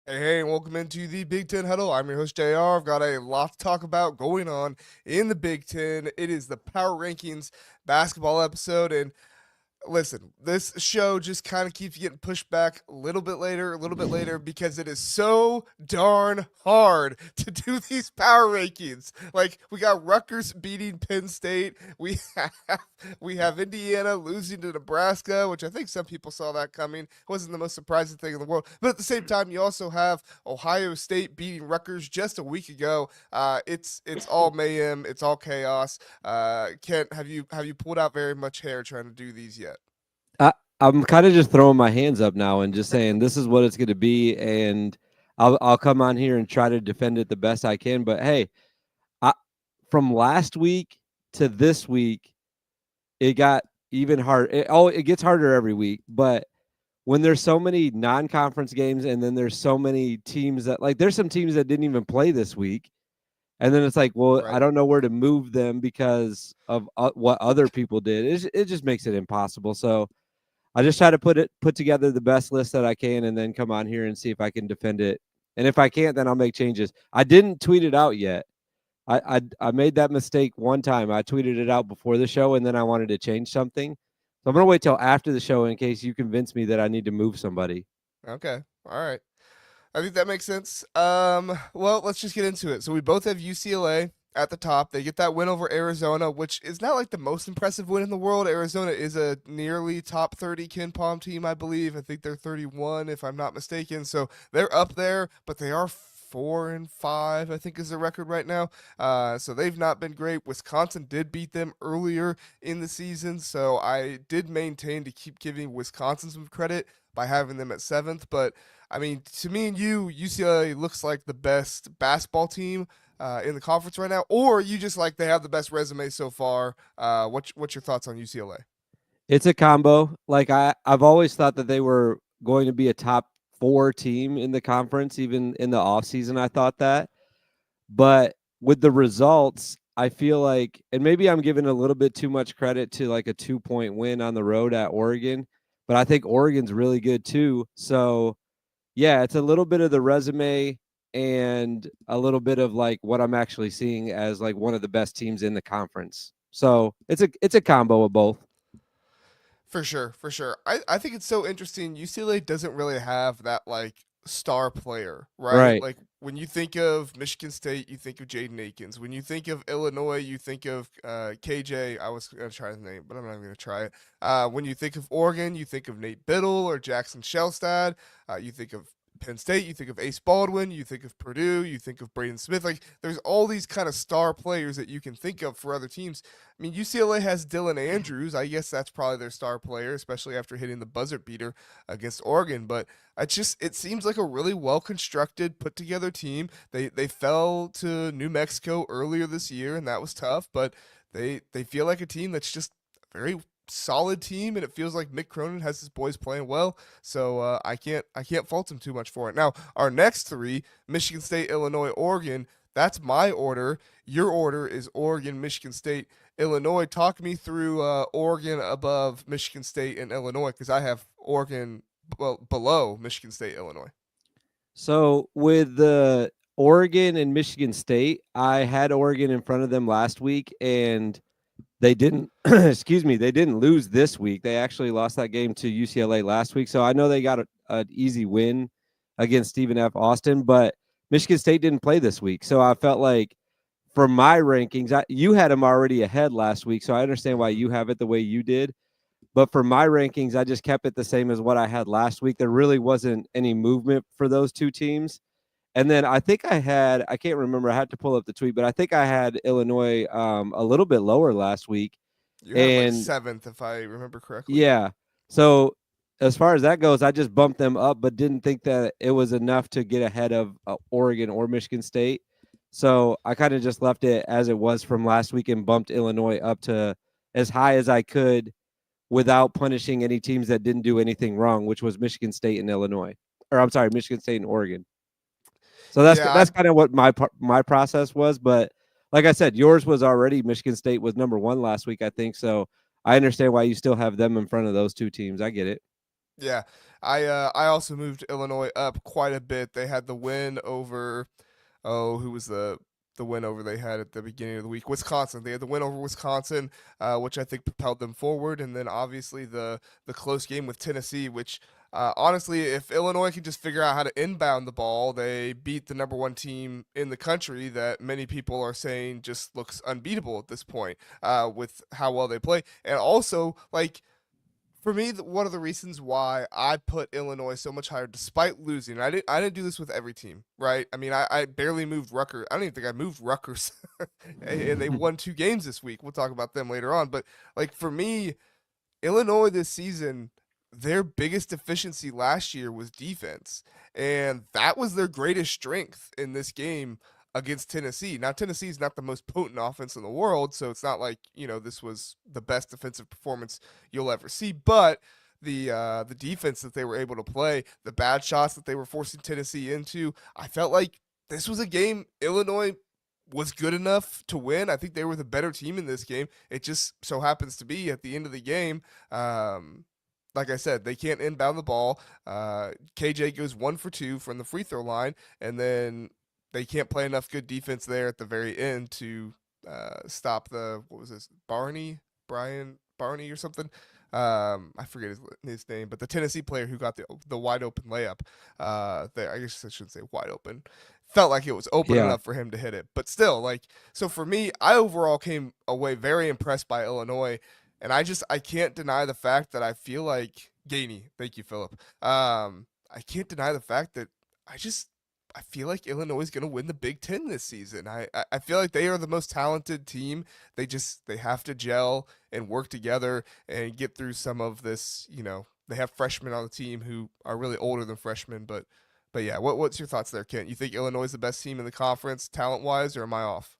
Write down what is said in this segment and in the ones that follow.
Hey, and welcome into the Big Ten Huddle. I'm your host, JR. I've got a lot to talk about going on in the Big Ten. It is the Power Rankings basketball episode, and listen, this show just kind of keeps getting pushed back a little bit later, because it is so darn hard to do these power rankings. Like, we got Rutgers beating Penn State. We have Indiana losing to Nebraska, which I think some people saw that coming. It wasn't the most surprising thing in the world. But at the same time, you also have Ohio State beating Rutgers just a week ago. It's all mayhem. It's all chaos. Kent, have you pulled out very much hair trying to do these yet? I, I'm kind of just throwing my hands up now and just saying this is what it's going to be, and I'll come on here and try to defend it the best I can. But hey, I, from last week to this week, it got even hard. It gets harder every week, but when there's so many non-conference games and then there's so many teams that there's some teams that didn't even play this week, and then it's like, well, I Right. don't know where to move them because of what other people did. It just makes it impossible. So I just try to put together the best list that I can, and then come on here and see if I can defend it. And if I can't, then I'll make changes. I didn't tweet it out yet. I made that mistake one time. I tweeted it out before the show, and then I wanted to change something. So I'm gonna wait till after the show in case you convince me that I need to move somebody. Okay. All right. I think that makes sense. Well, let's just get into it. So we both have UCLA at the top. They get that win over Arizona, which is not like the most impressive win in the world. Arizona is a nearly top 30 Ken Palm team, I believe. I think they're 31, if I'm not mistaken. So they're up there, but they are 4-5, I think is the record right now. So they've not been great. Wisconsin did beat them earlier in the season, so I did maintain to keep giving Wisconsin some credit by having them at seventh. But I mean, to me and you, UCLA looks like the best basketball team in the conference right now, or you just like they have the best resume so far. What's your thoughts on UCLA? It's a combo. I've always thought that they were going to be a top four team in the conference, even in the offseason. I thought that. But with the results, I feel like, and maybe I'm giving a little bit too much credit to like a 2-point win on the road at Oregon, but I think Oregon's really good too. So, yeah, it's a little bit of the resume and a little bit of like what I'm actually seeing as like one of the best teams in the conference. So it's a combo of both. For sure, for sure. I think it's so interesting. UCLA doesn't really have that like star player, right? Right. Like when you think of Michigan State, you think of Jaden Akins. When you think of Illinois, you think of KJ. I was gonna try his name, but I'm not gonna try it. When you think of Oregon, you think of Nate Biddle or Jackson Shellstad. You think of Penn State, you think of Ace Baldwin, you think of Purdue, you think of Braden Smith. Like there's all these kind of star players that you can think of for other teams. I mean, UCLA has Dylan Andrews. I guess that's probably their star player, especially after hitting the buzzer beater against Oregon. But it seems like a really well constructed, put together team. They fell to New Mexico earlier this year, and that was tough. But they feel like a team that's just very solid team, and it feels like Mick Cronin has his boys playing well. So I can't fault him too much for it. Now our next three: Michigan State, Illinois, Oregon. That's my order. Your order is Oregon, Michigan State, Illinois. Talk me through Oregon above Michigan State and Illinois, because I have Oregon below Michigan State, Illinois. So with the Oregon and Michigan State, I had Oregon in front of them last week, and they didn't. Excuse me, they didn't lose this week. They actually lost that game to UCLA last week. So I know they got an easy win against Stephen F. Austin, but Michigan State didn't play this week. So I felt like for my rankings, you had them already ahead last week. So I understand why you have it the way you did. But for my rankings, I just kept it the same as what I had last week. There really wasn't any movement for those two teams. And then I think I can't remember, I had to pull up the tweet, but I think I had Illinois a little bit lower last week. You had them like And seventh, if I remember correctly. yeah, so as far as that goes, I just bumped them up, but didn't think that it was enough to get ahead of Oregon or Michigan State. So I kind of just left it as it was from last week and bumped Illinois up to as high as I could without punishing any teams that didn't do anything wrong, which was Michigan State and Illinois. Or I'm sorry, Michigan State and Oregon. So Yeah, that's kind of what my process was. But like I said, yours was already Michigan State was number one last week, I think. So I understand why you still have them in front of those two teams. I get it. Yeah, I also moved Illinois up quite a bit. They had the win over, oh, who was the win over they had at the beginning of the week? Wisconsin. They had the win over Wisconsin, which I think propelled them forward, and then obviously the close game with Tennessee, which honestly, if Illinois could just figure out how to inbound the ball, they beat the number one team in the country that many people are saying just looks unbeatable at this point with how well they play, and also like for me, one of the reasons why I put Illinois so much higher, despite losing, I didn't do this with every team, right? I mean, I barely moved Rutgers. I don't even think I moved Rutgers, and they won 2 games this week. We'll talk about them later on. But like for me, Illinois this season, their biggest deficiency last year was defense, and that was their greatest strength in this game against Tennessee. Now Tennessee's not the most potent offense in the world, so it's not like, this was the best defensive performance you'll ever see, but the defense that they were able to play, the bad shots that they were forcing Tennessee into, I felt like this was a game Illinois was good enough to win. I think they were the better team in this game. It just so happens to be at the end of the game. Like I said, they can't inbound the ball. KJ goes 1 for 2 from the free throw line, and then they can't play enough good defense there at the very end to stop the what was this Brian Barney or something. I forget his name, but the Tennessee player who got the wide open layup. There, I guess I shouldn't say wide open. Felt like it was open Yeah. enough for him to hit it, but still, like, so for me, I overall came away very impressed by Illinois, and I can't deny the fact that I feel like Gainey. Thank you, Philip. I can't deny the fact that I just I feel like Illinois is going to win the Big Ten this season. I feel like they are the most talented team. They have to gel and work together and get through some of this. They have freshmen on the team who are really older than freshmen, but yeah, what's your thoughts there, Kent? You think Illinois is the best team in the conference talent wise, or am I off?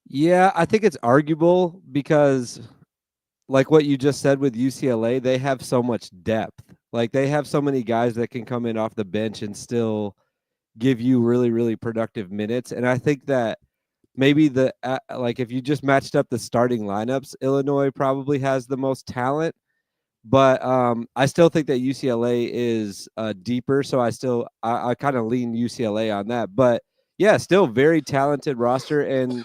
Yeah, I think it's arguable because like what you just said with UCLA, they have so much depth. Like they have so many guys that can come in off the bench and still give you really, really productive minutes. And I think that maybe like if you just matched up the starting lineups, Illinois probably has the most talent. But I still think that UCLA is deeper, so I kind of lean UCLA on that. But yeah, still very talented roster, and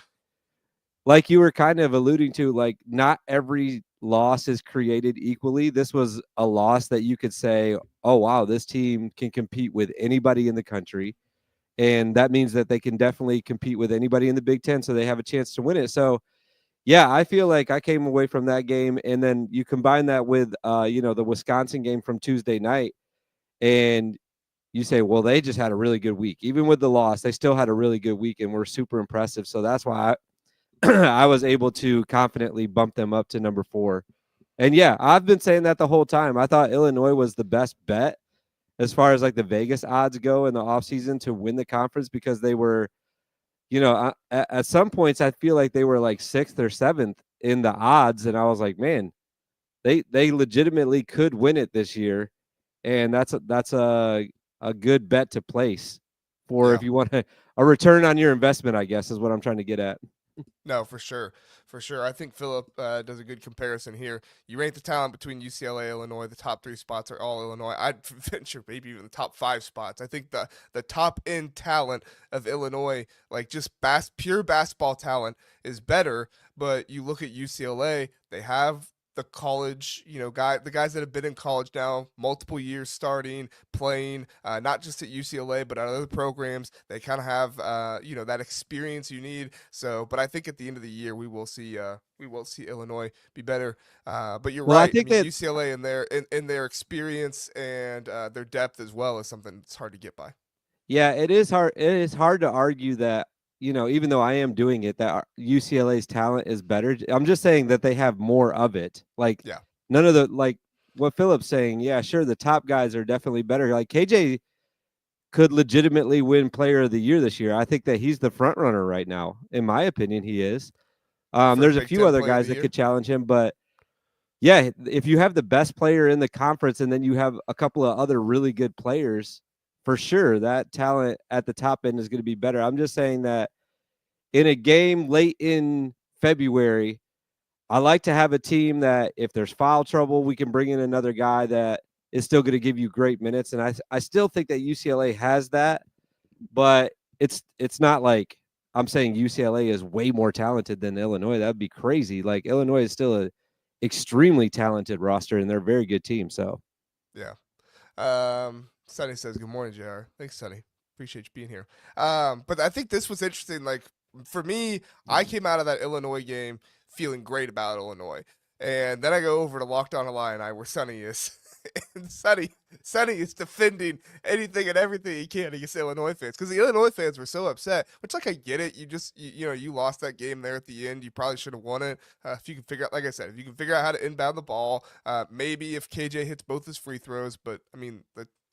like you were kind of alluding to, like not every loss is created equally. This was a loss that you could say, "Oh wow, this team can compete with anybody in the country." And that means that they can definitely compete with anybody in the Big Ten, so they have a chance to win it. So, yeah, I feel like I came away from that game, and then you combine that with, the Wisconsin game from Tuesday night, and you say, well, they just had a really good week. Even with the loss, they still had a really good week and were super impressive. So that's why I was able to confidently bump them up to number 4. And yeah, I've been saying that the whole time. I thought Illinois was the best bet as far as like the Vegas odds go in the offseason to win the conference because they were, at some points I feel like they were like 6th or 7th in the odds, and I was like, man, they legitimately could win it this year, and that's a good bet to place for Yeah. if you want a return on your investment, I guess is what I'm trying to get at. No, for sure, for sure. I think Philip does a good comparison here. You rank the talent between UCLA, Illinois. The top 3 spots are all Illinois. I'd venture maybe even the top 5 spots. I think the top end talent of Illinois, like just pure basketball talent, is better. But you look at UCLA, they have the college, the guys that have been in college now multiple years starting, playing, not just at UCLA, but at other programs. They kind of have, that experience you need. So, but I think at the end of the year, we will see Illinois be better. But you're Well, I right. I think mean, that UCLA in their experience and their depth as well is something that's hard to get by. yeah, it is hard. It is hard to argue that, even though I am doing it, that UCLA's talent is better. I'm just saying that they have more of it. Like Yeah, none of the like what Philip's saying. Yeah, sure, the top guys are definitely better. Like KJ could legitimately win Player of the Year this year. I think that he's the front runner right now. In my opinion, he is. for There's a Big few Ten other Player of guys the that Year. could challenge him, but yeah, if you have the best player in the conference and then you have a couple of other really good players, for sure that talent at the top end is going to be better. I'm just saying that in a game late in February, I like to have a team that if there's foul trouble, we can bring in another guy that is still going to give you great minutes. And I still think that UCLA has that, but it's not like I'm saying UCLA is way more talented than Illinois. That would be crazy. Like Illinois is still a extremely talented roster, and they're a very good team. So Yeah. Sonny says, "Good morning, Jr." Thanks, Sonny. Appreciate you being here. But I think this was interesting. Like for me, I came out of that Illinois game feeling great about Illinois, and then I go over to Locked On Illini, where Sonny is, and Sonny is defending anything and everything he can against Illinois fans because the Illinois fans were so upset. Which, like, I get it. You lost that game there at the end. You probably should have won it. If you can figure out, like I said, if you can figure out how to inbound the ball, maybe if KJ hits both his free throws, but I mean,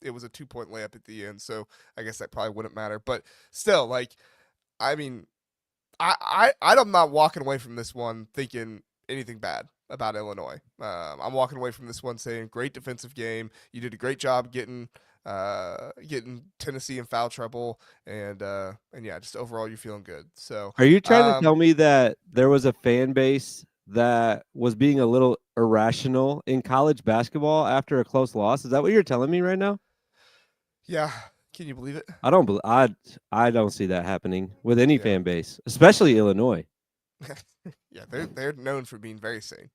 it was a 2-point layup at the end, so I guess that probably wouldn't matter. But still, like, I mean, I'm not walking away from this one thinking anything bad about Illinois. I'm walking away from this one saying great defensive game. You did a great job getting Tennessee in foul trouble, and yeah, just overall you're feeling good. So, are you trying to tell me that there was a fan base that was being a little irrational in college basketball after a close loss? Is that what you're telling me right now? Yeah. Can you believe it? I don't see that happening with any fan base, especially Illinois. Yeah, they're known for being very sane.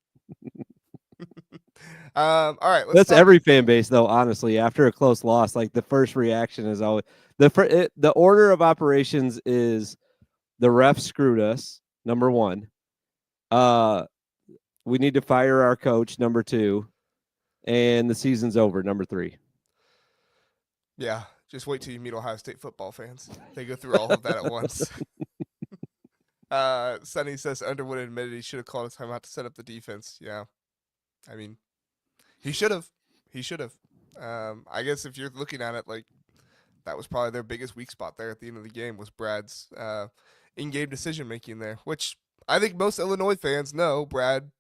All right, that's every fan base, though. Honestly, after a close loss, like the first reaction is always the order of operations is the ref screwed us. Number one, we need to fire our coach. Number two, and the season's over. Number three. Yeah, just wait till you meet Ohio State football fans. They go through all of that at once. Sonny says Underwood admitted he should have called a timeout to set up the defense. Yeah, I mean, he should have. He should have. I guess if you're looking at it, like, that was probably their biggest weak spot there at the end of the game was Brad's in-game decision making there, which I think most Illinois fans know Brad,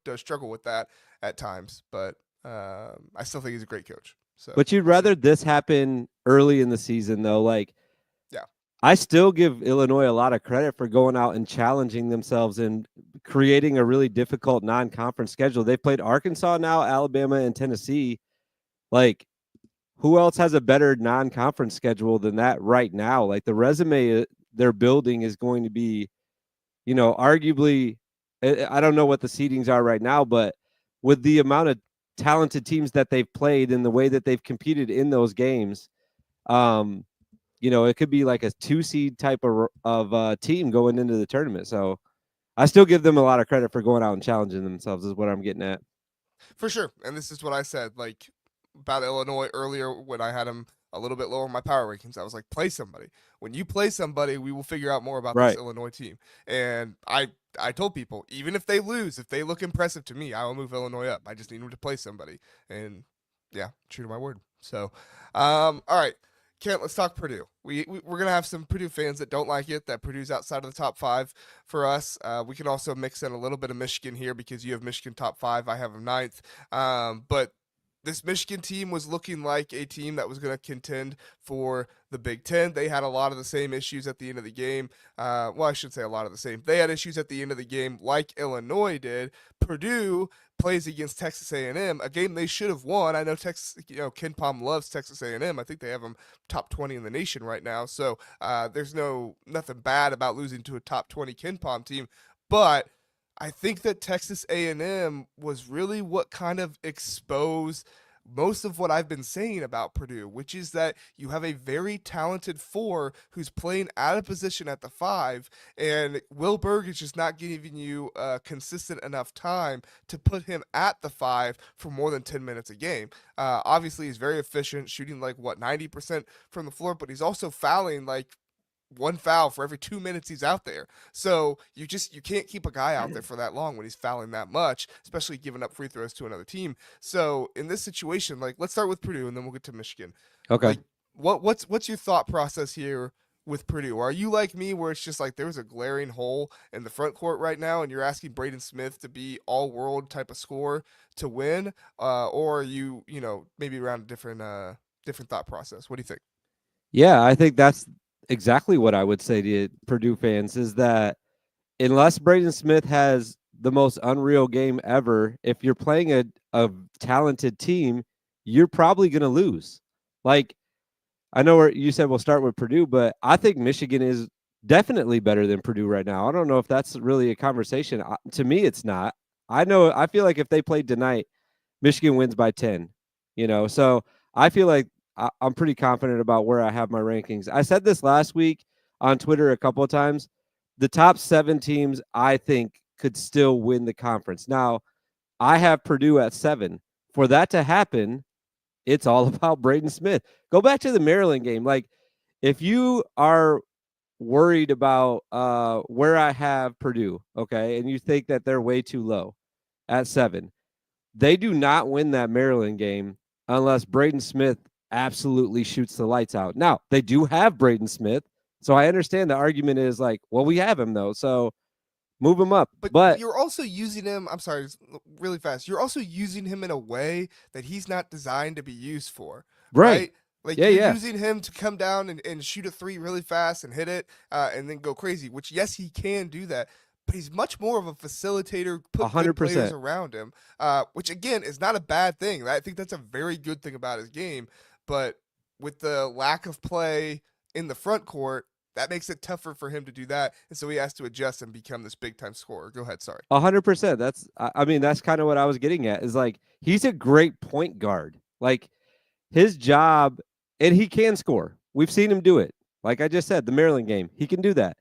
does struggle with that at times, but I still think he's a great coach. So, but you'd rather this happen early in the season, though. Like, yeah, I still give Illinois a lot of credit for going out and challenging themselves and creating a really difficult non-conference schedule. They've played Arkansas now, Alabama, and Tennessee. Like, who else has a better non-conference schedule than that right now? Like, the resume they're building is going to be, arguably, I don't know what the seedings are right now, but with the amount of talented teams that they've played and the way that they've competed in those games, it could be like a 2-seed type of team going into the tournament. So I still give them a lot of credit for going out and challenging themselves is what I'm getting at. For sure. And this is what I said, like, about Illinois earlier when I had them a little bit lower in my power rankings. I was like, play somebody. When you play somebody, we will figure out more about this Illinois team. And I told people, even if they lose, if they look impressive to me, I will move Illinois up. I just need them to play somebody. And yeah, true to my word. So, all right. Kent, let's talk Purdue. We're going to have some Purdue fans that don't like it, that Purdue's outside of the top 5 for us. We can also mix in a little bit of Michigan here because you have Michigan top 5. I have them 9th. But this Michigan team was looking like a team that was going to contend for the Big Ten. They had a lot of the same issues at the end of the game. Well, I should say a lot of the same. They had issues at the end of the game like Illinois did. Purdue plays against Texas A&M, a game they should have won. I know Texas, Ken Pom loves Texas A&M. I think they have them top 20 in the nation right now. So there's nothing bad about losing to a top 20 Ken Pom team. But I think that Texas A&M was really what kind of exposed most of what I've been saying about Purdue, which is that you have a very talented 4 who's playing out of position at the 5, and Will Berg is just not giving you consistent enough time to put him at the 5 for more than 10 minutes a game. Obviously, he's very efficient, shooting 90% from the floor, but he's also fouling 1 foul for every 2 minutes he's out there. So you can't keep a guy out there for that long when he's fouling that much, especially giving up free throws to another team. So in this situation, let's start with Purdue and then we'll get to Michigan. Okay. What's your thought process here with Purdue? Are you like me where it's just there's a glaring hole in the front court right now and you're asking Braden Smith to be all world type of scorer to win? Or are you, maybe around a different thought process? What do you think? Yeah, I think that's exactly what I would say to Purdue fans is that unless Braden Smith has the most unreal game ever, if you're playing a talented team, you're probably going to lose. Like, I know where you said we'll start with Purdue, but I think Michigan is definitely better than Purdue right now. I don't know if that's really a conversation. To me, it's not. I feel like if they played tonight, Michigan wins by 10, so I feel like I'm pretty confident about where I have my rankings. I said this last week on Twitter a couple of times. The top 7 teams I think could still win the conference. Now, I have Purdue at 7. For that to happen, it's all about Braden Smith. Go back to the Maryland game. Like, if you are worried about where I have Purdue, okay, and you think that they're way too low at 7, they do not win that Maryland game unless Braden Smith absolutely shoots the lights out. Now, they do have Braden Smith, so I understand the argument is like, well, we have him though, so move him up. But But you're also using him. I'm sorry, really fast. You're also using him in a way that he's not designed to be used for, right, right? Like yeah, you're yeah, using him to come down and shoot a 3 really fast and hit it, and then go crazy. Which yes, he can do that, but he's much more of a facilitator. Put good players 100%. around him, which again is not a bad thing. I think that's a very good thing about his game. But with the lack of play in the front court, that makes it tougher for him to do that, and so he has to adjust and become this big time scorer. Go ahead, sorry. 100%. I mean, that's kind of what I was getting at. Is like he's a great point guard. Like his job, and he can score. We've seen him do it. Like I just said, the Maryland game, he can do that.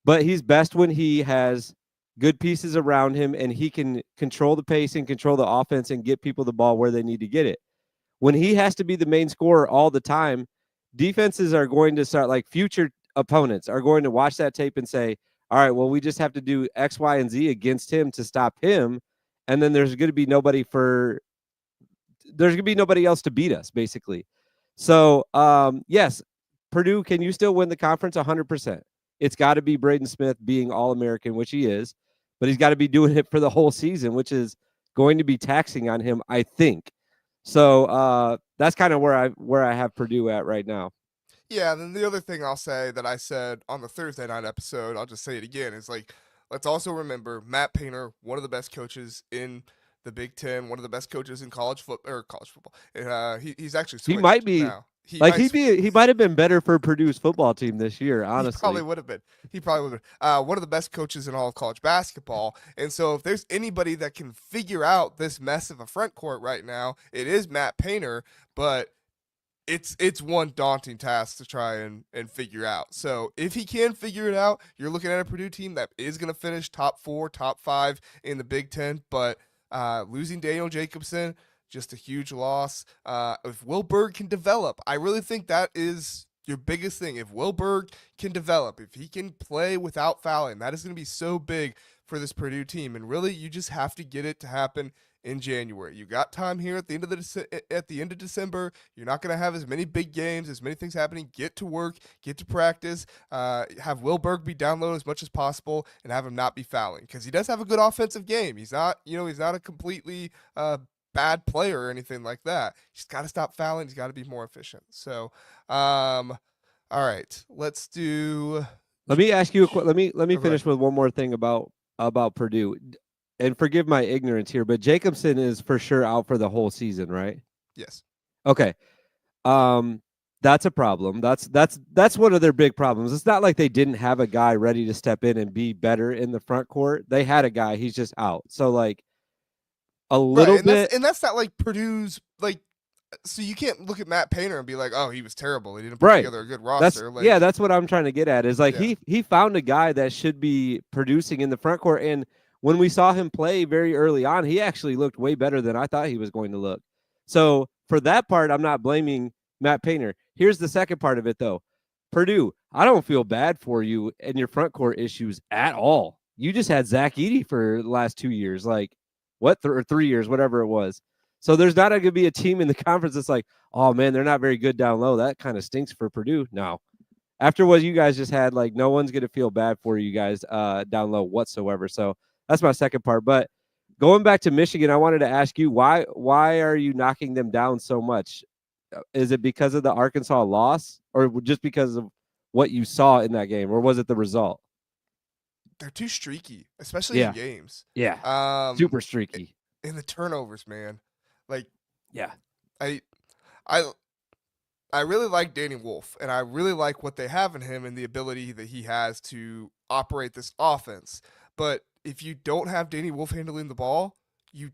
But he's best when he has good pieces around him and he can control the pace and control the offense and get people the ball where they need to get it. When he has to be the main scorer all the time, defenses are going to start, like future opponents are going to watch that tape and say, all right, well, we just have to do X, Y, and Z against him to stop him. And then there's going to be nobody else to beat us, basically. So, yes, Purdue, can you still win the conference? 100%. It's got to be Braden Smith being All-American, which he is, but he's got to be doing it for the whole season, which is going to be taxing on him, I think. So that's kind of where I have Purdue at right now. Yeah, and then the other thing I'll say that I said on the Thursday night episode, I'll just say it again, is like, let's also remember Matt Painter, one of the best coaches in the Big Ten, one of the best coaches in college football. He's actually He might switched be now. He like might he might have been better for Purdue's football team this year, he probably honestly. would have been. He probably would have been. One of the best coaches in all of college basketball. And so if there's anybody that can figure out this mess of a front court right now, it is Matt Painter. But it's one daunting task to try and figure out. So if he can figure it out, you're looking at a Purdue team that is going to finish top 4, top 5 in the Big Ten. But losing Daniel Jacobson, just a huge loss. If Will Berg can develop, I really think that is your biggest thing. If Will Berg can develop, if he can play without fouling, that is going to be so big for this Purdue team. And really, you just have to get it to happen in January. You got time here at the end of December. You're not going to have as many big games, as many things happening. Get to work, get to practice. Have Will Berg be down low as much as possible, and have him not be fouling, because he does have a good offensive game. He's not a completely bad player or anything like that. He's got to stop fouling. He's got to be more efficient. So, all right, let's do. Let me ask you let me Oh, go ahead. finish with one more thing about Purdue. And forgive my ignorance here, but Jacobson is for sure out for the whole season, right? Yes. Okay. Um that's a problem. That's one of their big problems. It's not like they didn't have a guy ready to step in and be better in the front court. They had a guy, he's just out. So like a Right, little and that's bit. and that's not like Purdue's like. So you can't look at Matt Painter and be like, "Oh, he was terrible. He didn't put Right. together a good roster." That's what I'm trying to get at. Is like Yeah, he found a guy that should be producing in the front court. And when we saw him play very early on, he actually looked way better than I thought he was going to look. So for that part, I'm not blaming Matt Painter. Here's the second part of it though. Purdue, I don't feel bad for you and your front court issues at all. You just had Zach Edey for the last 2 years, like or 3 years, whatever it was. So there's not going to be a team in the conference that's like, oh man, they're not very good down low. That kind of stinks for Purdue. No. After what you guys just had, like no one's going to feel bad for you guys down low whatsoever. So that's my second part. But going back to Michigan, I wanted to ask you why are you knocking them down so much? Is it because of the Arkansas loss, or just because of what you saw in that game, or was it the result? they're too streaky, especially in Yeah, games. yeah, Um, super streaky. in the turnovers, man. Like Yeah, I I I really like Danny Wolf, and I really like what they have in him and the ability that he has to operate this offense. But if you don't have Danny Wolf handling the ball, you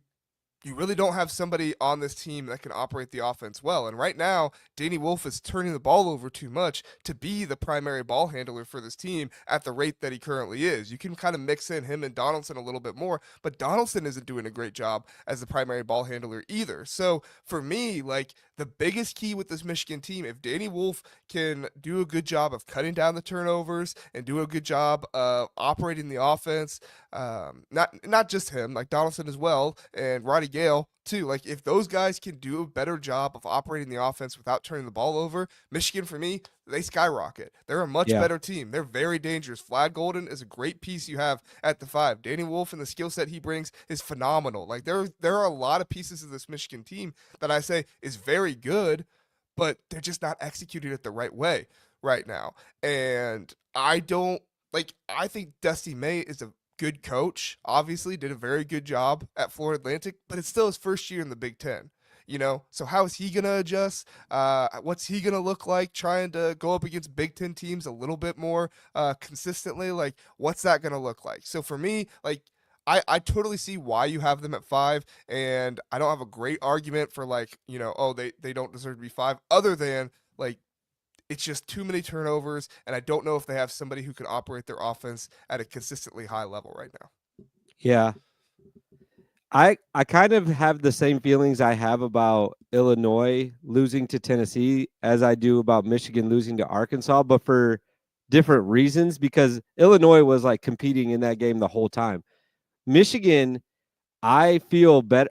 you really don't have somebody on this team that can operate the offense well. And right now, Danny Wolf is turning the ball over too much to be the primary ball handler for this team at the rate that he currently is. You can kind of mix in him and Donaldson a little bit more, but Donaldson isn't doing a great job as the primary ball handler either. So for me, like the biggest key with this Michigan team, if Danny Wolf can do a good job of cutting down the turnovers and do a good job of operating the offense, not just him, like Donaldson as well, and Roddy Gale too. Like if those guys can do a better job of operating the offense without turning the ball over, Michigan for me, they skyrocket. They're a much Yeah. better team. They're very dangerous. Vlad Golden is a great piece you have at the 5. Danny Wolf and the skill set he brings is phenomenal. Like there are a lot of pieces of this Michigan team that I say is very good, but they're just not executed it the right way right now. And I don't like I think Dusty May is a good coach. Obviously, did a very good job at Florida Atlantic, but it's still his first year in the Big Ten. You know, so how is he gonna adjust? What's he gonna look like trying to go up against Big Ten teams a little bit more consistently? Like, what's that gonna look like? So for me, like, I totally see why you have them at 5, and I don't have a great argument for like, oh, they don't deserve to be 5, other than like it's just too many turnovers, and I don't know if they have somebody who can operate their offense at a consistently high level right now. Yeah. I kind of have the same feelings I have about Illinois losing to Tennessee as I do about Michigan losing to Arkansas, but for different reasons because Illinois was like competing in that game the whole time. Michigan, I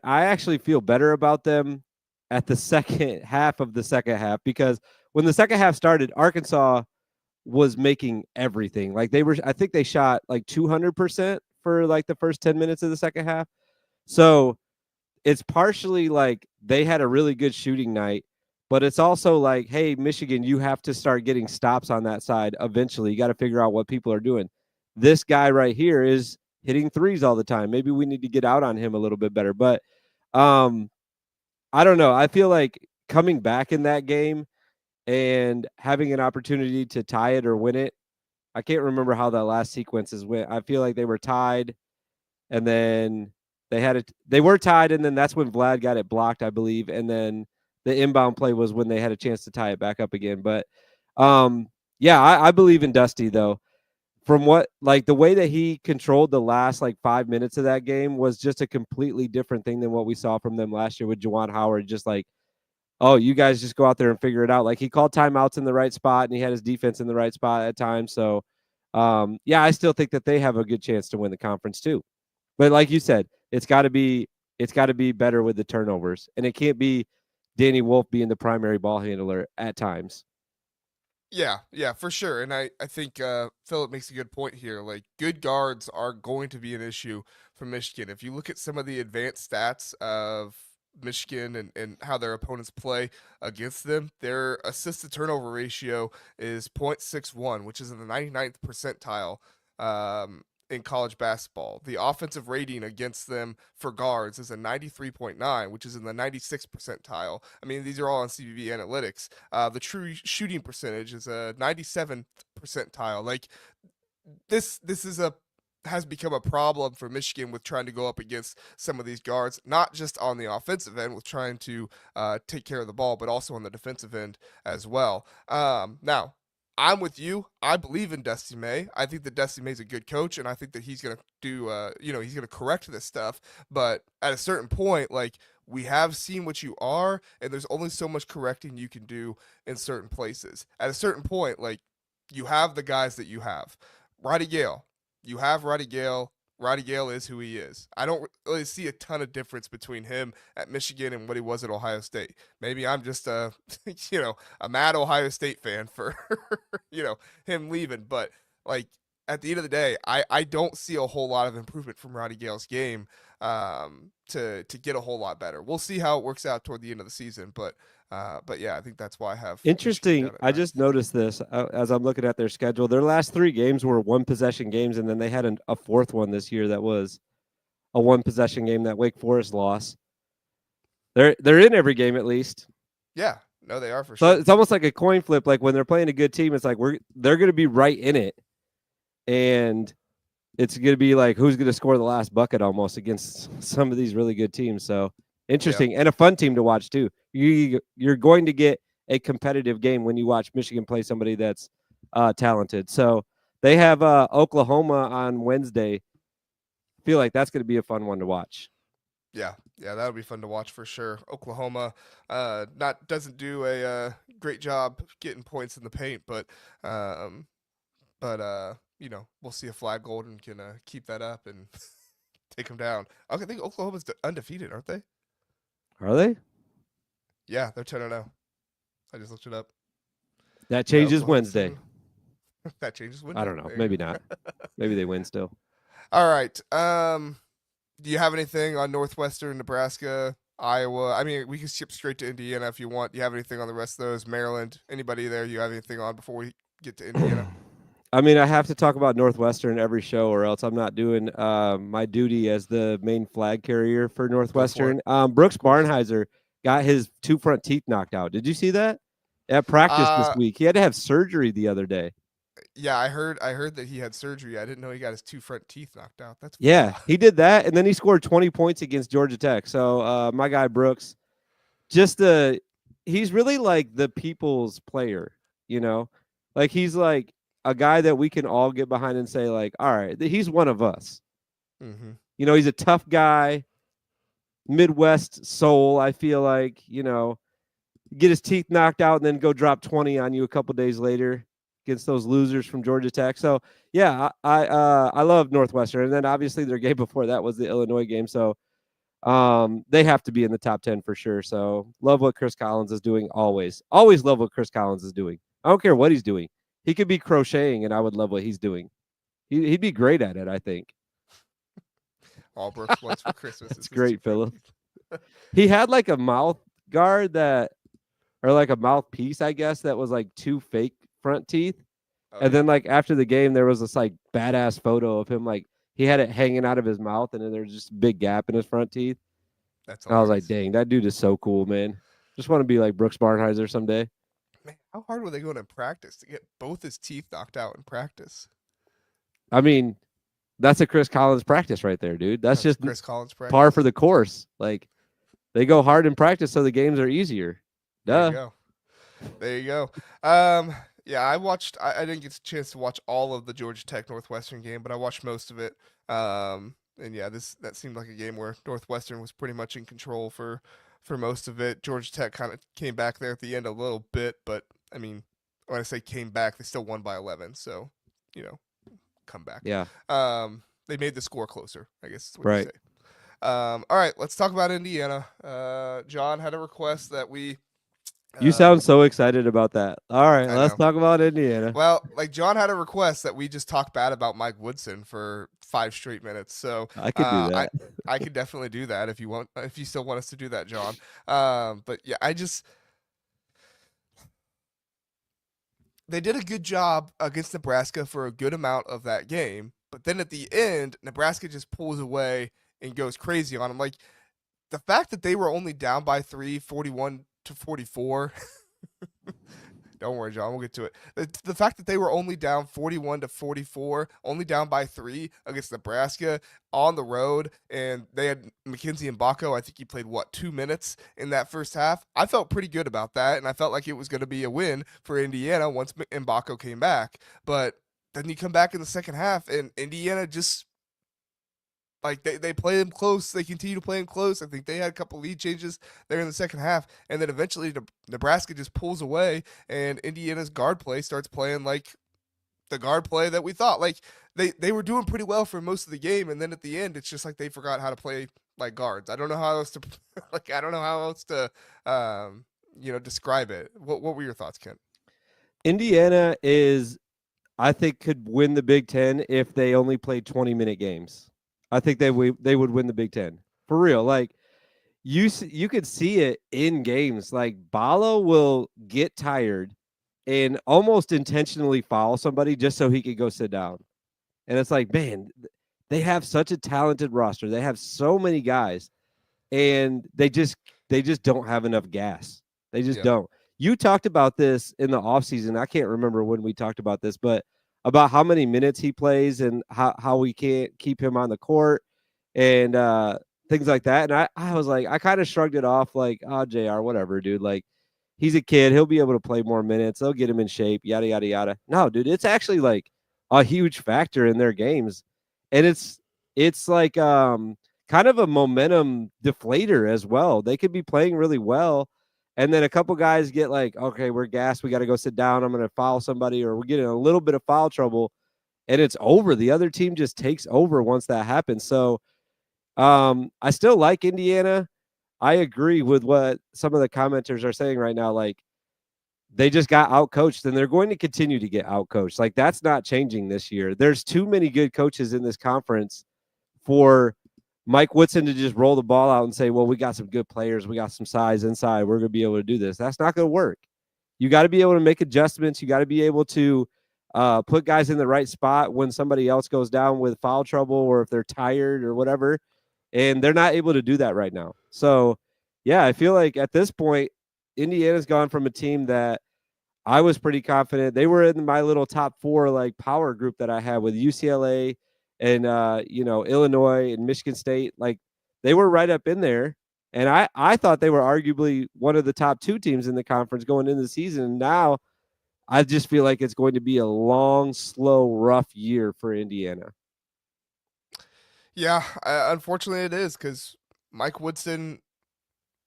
actually feel better about them at the second half of the second half because when the second half started, Arkansas was making everything. Like I think they shot like 200% for like the first 10 minutes of the second half. So it's partially like they had a really good shooting night, but it's also like, hey, Michigan, you have to start getting stops on that side eventually. You got to figure out what people are doing. This guy right here is hitting threes all the time. Maybe we need to get out on him a little bit better. But um, I don't know. I feel like coming back in that game and having an opportunity to tie it or win it. I can't remember how that last sequences went. I feel like they were tied and then they were tied and then that's when Vlad got it blocked, I believe, and then the inbound play was when they had a chance to tie it back up again. But yeah, I believe in Dusty though. From what like the way that he controlled the last like 5 minutes of that game was just a completely different thing than what we saw from them last year with Juwan Howard. Just like, oh, you guys just go out there and figure it out. Like he called timeouts in the right spot and he had his defense in the right spot at times. So yeah, I still think that they have a good chance to win the conference too. But like you said, it's got to be better with the turnovers, and it can't be Danny Wolf being the primary ball handler at times. Yeah, for sure. And I think Philip makes a good point here. Like, good guards are going to be an issue for Michigan. If you look at some of the advanced stats of Michigan and how their opponents play against them, their assist to turnover ratio is 0.61, which is in the 99th percentile. In college basketball. The offensive rating against them for guards is a 93.9, which is in the 96th percentile. I mean, these are all on CBB analytics. The true shooting percentage is a 97th percentile. Like this is a has become a problem for Michigan with trying to go up against some of these guards, not just on the offensive end with trying to take care of the ball, but also on the defensive end as well. Now, I'm with you. I believe in Dusty May. I think that Dusty May's a good coach, and I think that he's going to do, he's going to correct this stuff. But at a certain point, like, we have seen what you are, and there's only so much correcting you can do in certain places. At a certain point, like, you have the guys that you have. Roddy Gale, you have Roddy Gale. Roddy Gale is who he is. I don't really see a ton of difference between him at Michigan and what he was at Ohio State. Maybe I'm just a, a mad Ohio State fan for, him leaving. But like at the end of the day, I don't see a whole lot of improvement from Roddy Gale's game to get a whole lot better. We'll see how it works out toward the end of the season. But yeah, I think that's why I have Michigan Interesting. down at I ninth. just noticed this as I'm looking at their schedule. Their last three games were one possession games, and then they had a fourth one this year that was a one possession game that Wake Forest lost. They're in every game at least. Yeah, no, they are for So sure. it's almost like a coin flip. Like when they're playing a good team, it's like they're going to be right in it, and it's going to be like who's going to score the last bucket almost against some of these really good teams. So Yeah, interesting and a fun team to watch too. You're going to get a competitive game when you watch Michigan play somebody that's talented. So they have Oklahoma on Wednesday. I feel like that's going to be a fun one to watch. yeah, that'll be fun to watch for sure. Oklahoma, not doesn't do a great job getting points in the paint, um, but we'll see if Flag Golden can keep that up and take them down. Okay, I think Oklahoma's undefeated, aren't they? Are they? Yeah, they're 10-0. I just looked it up. That Yeah, changes Oklahoma's Wednesday. 10-0. That changes I Wednesday. don't know. There you Maybe go. not. Maybe they win still. All right. Do you have anything on Northwestern, Nebraska, Iowa? I mean, we can skip straight to Indiana if you want. Do you have anything on the rest of those? Maryland? Anybody there? You have anything on before we get to Indiana? I mean, I have to talk about Northwestern every show, or else I'm not doing my duty as the main flag carrier for Go for it. Northwestern. Brooks Of course. Barnheiser got his 2 front teeth knocked out. Did you see that at practice this Uh, week? He had to have surgery the other day. yeah, I heard that he had surgery. I didn't know he got his 2 front teeth knocked out. That's Yeah, he did that, and then he scored 20 points against Georgia Tech. So my guy Brooks, just he's really like the people's player, you know, like he's like a guy that we can all get behind and say like, all right, he's one of us. Mm-hmm. You know, he's a tough guy, Midwest soul. I feel like get his teeth knocked out and then go drop 20 on you a couple days later against those losers from Georgia Tech. So yeah, I love Northwestern, and then obviously their game before that was the Illinois game. So they have to be in the top 10 for sure. So love what Chris Collins is doing. Always love what Chris Collins is doing. I don't care what he's doing. He could be crocheting, and I would love what he's doing. He'd be great at it, I think. All Brooks wants for Christmas That's is his great, 2 front Philip. teeth. He had like a mouth guard or like a mouthpiece, I guess, that was like 2 fake front teeth. Oh And yeah, then like after the game, there was this like badass photo of him like he had it hanging out of his mouth, and then there's just a big gap in his front teeth. that's And I was like, hilarious. dang, that dude is so cool, man. Just want to be like Brooks Barnheiser someday. Man, how hard were they going in practice to get both his teeth knocked out in practice? I mean, that's a Chris Collins practice right there, dude. That's That's just Chris Collins par practice. for the course. Like they go hard in practice so the games are easier. There you Duh. go. There you go. Yeah, I didn't get a chance to watch all of the Georgia Tech Northwestern game, but I watched most of it. And yeah, that seemed like a game where Northwestern was pretty much in control for most of it. Georgia Tech kind of came back there at the end a little bit, but I mean, when I say came back, they still won by 11. So, come back. Yeah. They made the score closer, I guess is what you Right. say. All right, let's talk about Indiana. John had a request that we. You sound so excited about that. All right, I let's know. talk about Indiana. Well, like John had a request that we just talk bad about Mike Woodson for 5 straight minutes. So I could do that. I could definitely do that if you want, if you still want us to do that, John. But yeah, they did a good job against Nebraska for a good amount of that game, but then at the end, Nebraska just pulls away and goes crazy on them. Like the fact that they were only down by 3, 41-44. Don't worry, John. We'll get to it. The fact that they were only down 41-44, only down by 3 against Nebraska on the road, and they had Mackenzie Mbako. I think he played 2 minutes in that first half. I felt pretty good about that, and I felt like it was going to be a win for Indiana once Mbako came back. But then you come back in the second half, and Indiana just like they play them close. They continue to play them close. I think they had a couple lead changes there in the second half, and then eventually Nebraska just pulls away, and Indiana's guard play starts playing like the guard play that we thought. Like they were doing pretty well for most of the game, and then at the end, it's just like they forgot how to play like guards. I don't know how else to describe it. What were your thoughts, Kent? Indiana I think, could win the Big Ten if they only played 20-minute games. I think they would win the Big Ten for real. Like you could see it in games. Like Balo will get tired and almost intentionally foul somebody just so he could go sit down. And it's like, man, they have such a talented roster. They have so many guys, and they just they just don't have enough gas. They just Yep. don't. You talked about this in the offseason. I can't remember when we talked about this, but about how many minutes he plays and how we can't keep him on the court and things like that. And I was like, I kind of shrugged it off like, oh, JR, whatever, dude. Like, he's a kid. He'll be able to play more minutes. They'll get him in shape, yada, yada, yada. No, dude, it's actually like a huge factor in their games. And it's like kind of a momentum deflator as well. They could be playing really well. And then a couple guys get like, okay, we're gassed. We got to go sit down. I'm going to foul somebody, or we're getting a little bit of foul trouble. And it's over. The other team just takes over once that happens. So I still like Indiana. I agree with what some of the commenters are saying right now. Like, they just got outcoached, and they're going to continue to get outcoached. Like, that's not changing this year. There's too many good coaches in this conference for Mike Woodson to just roll the ball out and say, well, we got some good players. We got some size inside. We're going to be able to do this. That's not going to work. You got to be able to make adjustments. You got to be able to put guys in the right spot when somebody else goes down with foul trouble or if they're tired or whatever. And they're not able to do that right now. So, yeah, I feel like at this point, Indiana's gone from a team that I was pretty confident. They were in my little top 4 like power group that I had with UCLA and Illinois and Michigan State. Like, they were right up in there. And I thought they were arguably one of the top 2 teams in the conference going into the season. And now I just feel like it's going to be a long, slow, rough year for Indiana. Yeah, unfortunately it is because Mike Woodson.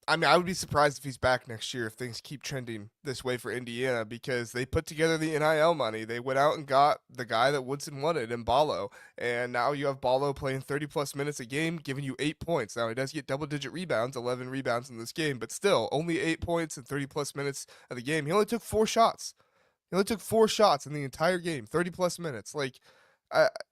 I mean, I would be surprised if he's back next year if things keep trending this way for Indiana because they put together the NIL money. They went out and got the guy that Woodson wanted in Ballo. And now you have Ballo playing 30 plus minutes a game, giving you 8 points. Now, he does get double digit rebounds, 11 rebounds in this game, but still, only 8 points in 30 plus minutes of the game. He only took 4 shots. He only took 4 shots in the entire game, 30 plus minutes. Like,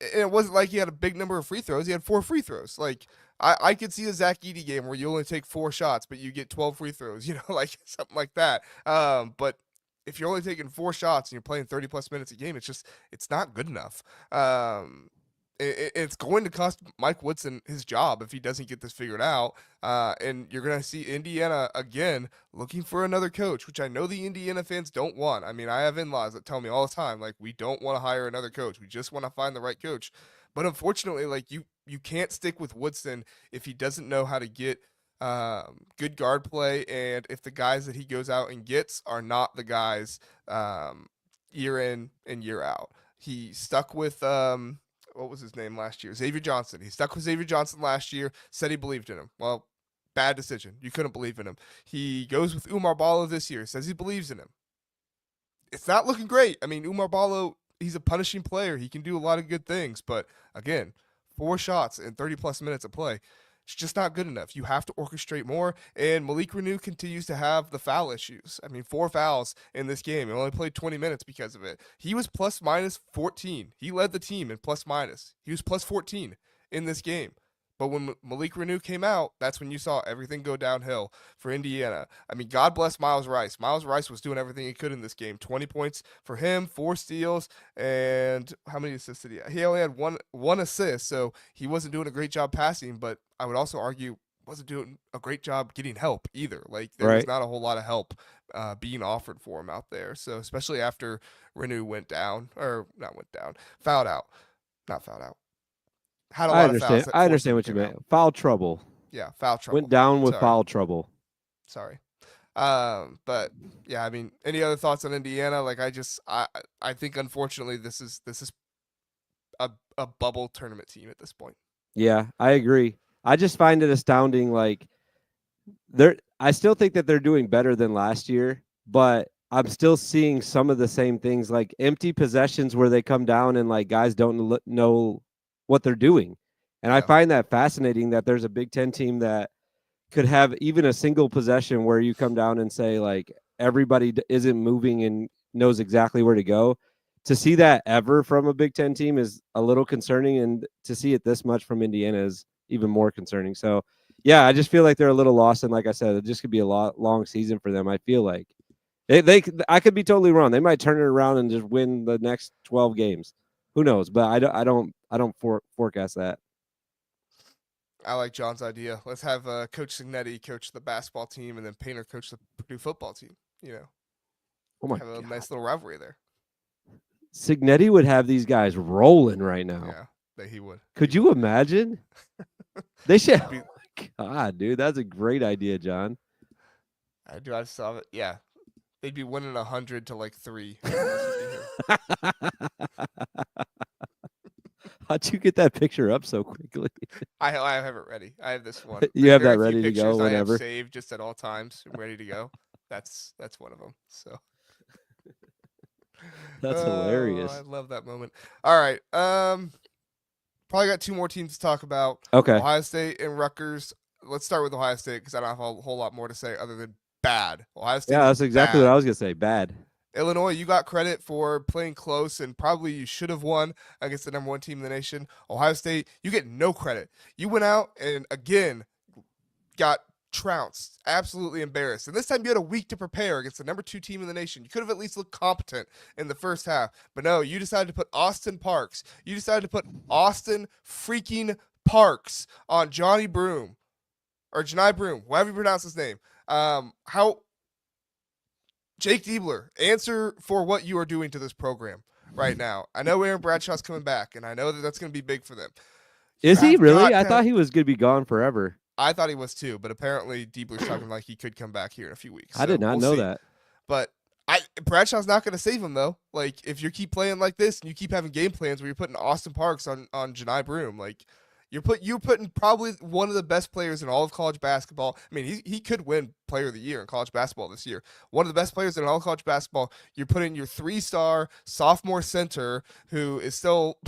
it wasn't like he had a big number of free throws. He had 4 free throws. Like, I could see a Zach Edey game where you only take 4 shots, but you get 12 free throws, like something like that. But if you're only taking 4 shots and you're playing 30 plus minutes a game, it's not good enough. It's going to cost Mike Woodson his job if he doesn't get this figured out. And you're going to see Indiana again looking for another coach, which I know the Indiana fans don't want. I mean, I have in-laws that tell me all the time, like, we don't want to hire another coach. We just want to find the right coach. But unfortunately, like, you can't stick with Woodson if he doesn't know how to get good guard play, and if the guys that he goes out and gets are not the guys year in and year out. He stuck with what was his name last year? Xavier Johnson. He stuck with Xavier Johnson last year, said he believed in him. Well, bad decision. You couldn't believe in him. He goes with Umar Ballo this year, says he believes in him. It's not looking great. I mean, Umar Ballo, he's a punishing player. He can do a lot of good things, but again, 4 shots in 30 plus minutes of play. It's just not good enough. You have to orchestrate more, and Malik Renew continues to have the foul issues. I mean, 4 fouls in this game. He only played 20 minutes because of it. He was plus minus 14. He led the team in plus minus. He was plus 14 in this game. But when Malik Renew came out, that's when you saw everything go downhill for Indiana. I mean, God bless Miles Rice. Miles Rice was doing everything he could in this game. 20 points for him, 4 steals, and how many assists did he have? He only had one assist, so he wasn't doing a great job passing, but I would also argue wasn't doing a great job getting help either. Like, there was not a whole lot of help being offered for him out there. So especially after Renew fouled out. Not fouled out. Had a lot of fouls. I understand what you meant. Foul trouble. Yeah, foul trouble. Went down with foul trouble. Sorry. But yeah, I mean, any other thoughts on Indiana? Like, I think unfortunately this is a bubble tournament team at this point. Yeah, I agree. I just find it astounding. Like, I still think that they're doing better than last year, but I'm still seeing some of the same things, like empty possessions where they come down and like guys don't know what they're doing. And I find that fascinating that there's a Big Ten team that could have even a single possession where you come down and say like everybody isn't moving and knows exactly where to go. To see that ever from a Big Ten team is a little concerning, and to see it this much from Indiana is even more concerning. So, yeah, I just feel like they're a little lost, and like I said, it just could be a long season for them. I feel like I could be totally wrong. They might turn it around and just win the next 12 games. Who knows? But I don't forecast that. I like John's idea. Let's have Coach Signetti coach the basketball team, and then Painter coach the Purdue football team. Oh my Have a God. nice little rivalry there. Signetti would have these guys rolling right now. Yeah, that he would. Could He you would. imagine? They should. Be, Oh my God, dude, that's a great idea, John. I do. I saw it. Yeah, they'd be winning 100 to like 3, and this would be him. How'd you get that picture up so quickly? I have it ready. I have this one. You There's have very that few ready to go pictures I have whenever. saved just at all times, ready to go. That's one of them. So. That's Oh, I hilarious. love that moment. All right. Probably got 2 more teams to talk about. Okay. Ohio State and Rutgers. Let's start with Ohio State because I don't have a whole lot more to say other than bad. Ohio State Yeah, is that's exactly what bad. I was gonna say. Bad. Illinois, you got credit for playing close and probably you should have won against the number 1 team in the nation. Ohio State, you get no credit. You went out and again got trounced, absolutely embarrassed. And this time you had a week to prepare against the number 2 team in the nation. You could have at least looked competent in the first half. But no, you decided to put Austin Parks. You decided to put Austin freaking Parks on Johnny Broom or Janai Broom, however you pronounce his name. How Jake Diebler, answer for what you are doing to this program right now. I know Aaron Bradshaw's coming back, and I know that that's going to be big for them. Is he really? I thought he was gonna be gone forever. I thought he was too, but apparently Diebler's talking like he could come back here in a few weeks. I did not know that. But Bradshaw's not going to save him though. Like if you keep playing like this and you keep having game plans where you're putting Austin Parks on Janai Broom, like you're putting probably one of the best players in all of college basketball. I mean, he could win Player of the Year in college basketball this year. One of the best players in all of college basketball. You're putting your 3-star sophomore center who is still